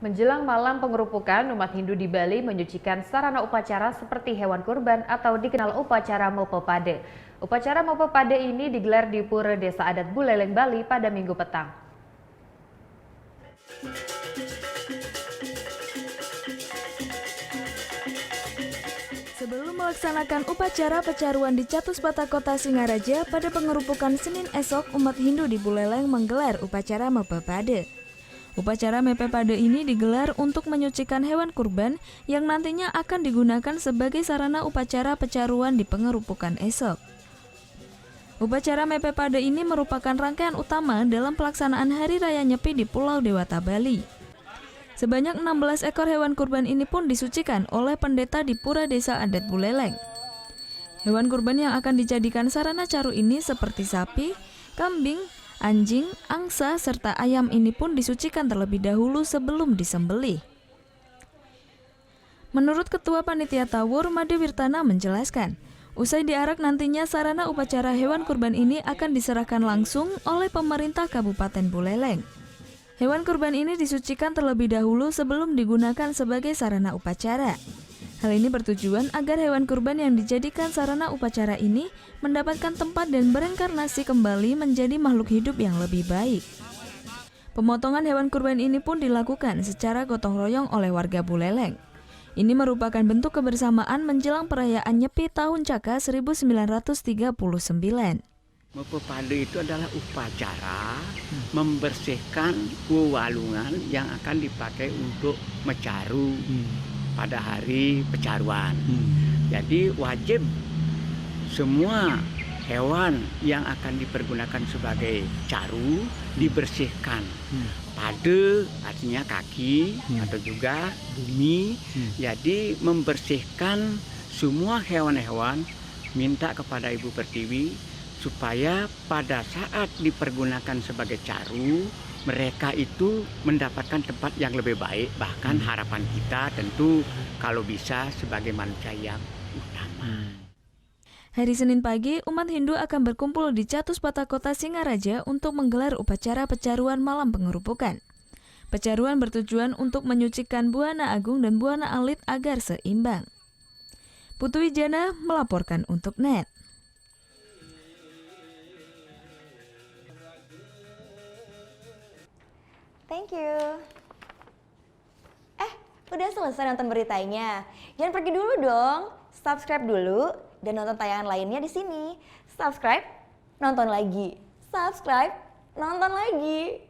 Menjelang malam pengerupukan, umat Hindu di Bali menyucikan sarana upacara seperti hewan kurban atau dikenal upacara Mopopade. Upacara Mopopade ini digelar di Pura Desa Adat Buleleng, Bali pada Minggu petang. Sebelum melaksanakan upacara pecaruan di Catuspata Kota Singaraja pada pengerupukan Senin esok, umat Hindu di Buleleng menggelar upacara Mopopade. Upacara Mopopade ini digelar untuk menyucikan hewan kurban yang nantinya akan digunakan sebagai sarana upacara pecaruan di pengerupukan esok. Upacara Mopopade ini merupakan rangkaian utama dalam pelaksanaan Hari Raya Nyepi di Pulau Dewata, Bali. Sebanyak 16 ekor hewan kurban ini pun disucikan oleh pendeta di Pura Desa Adat Buleleng. Hewan kurban yang akan dijadikan sarana caru ini seperti sapi, kambing, anjing, angsa, serta ayam ini pun disucikan terlebih dahulu sebelum disembelih. Menurut Ketua Panitia Tawur, Made Wirtana menjelaskan, usai diarak nantinya sarana upacara hewan kurban ini akan diserahkan langsung oleh pemerintah Kabupaten Buleleng. Hewan kurban ini disucikan terlebih dahulu sebelum digunakan sebagai sarana upacara. Hal ini bertujuan agar hewan kurban yang dijadikan sarana upacara ini mendapatkan tempat dan bereinkarnasi kembali menjadi makhluk hidup yang lebih baik. Pemotongan hewan kurban ini pun dilakukan secara gotong royong oleh warga Buleleng. Ini merupakan bentuk kebersamaan menjelang perayaan Nyepi Tahun Caka 1939. Mopopade itu adalah upacara membersihkan wewalungan yang akan dipakai untuk mecaru pada hari pecaruan. Jadi wajib semua hewan yang akan dipergunakan sebagai caru dibersihkan. Pade artinya kaki atau juga bumi. Jadi membersihkan semua hewan-hewan, minta kepada Ibu Pertiwi supaya pada saat dipergunakan sebagai caru, mereka itu mendapatkan tempat yang lebih baik. Bahkan harapan kita tentu kalau bisa sebagai manusia yang utama. Hari Senin pagi, umat Hindu akan berkumpul di Catuspata Kota Singaraja untuk menggelar upacara pecaruan malam pengerupukan. Pecaruan bertujuan untuk menyucikan Buana Agung dan Buana Alit agar seimbang. Putu Wijana melaporkan untuk NET. Thank you. Udah selesai nonton beritanya? Jangan pergi dulu dong. Subscribe dulu dan nonton tayangan lainnya di sini. Subscribe, nonton lagi. Subscribe, nonton lagi.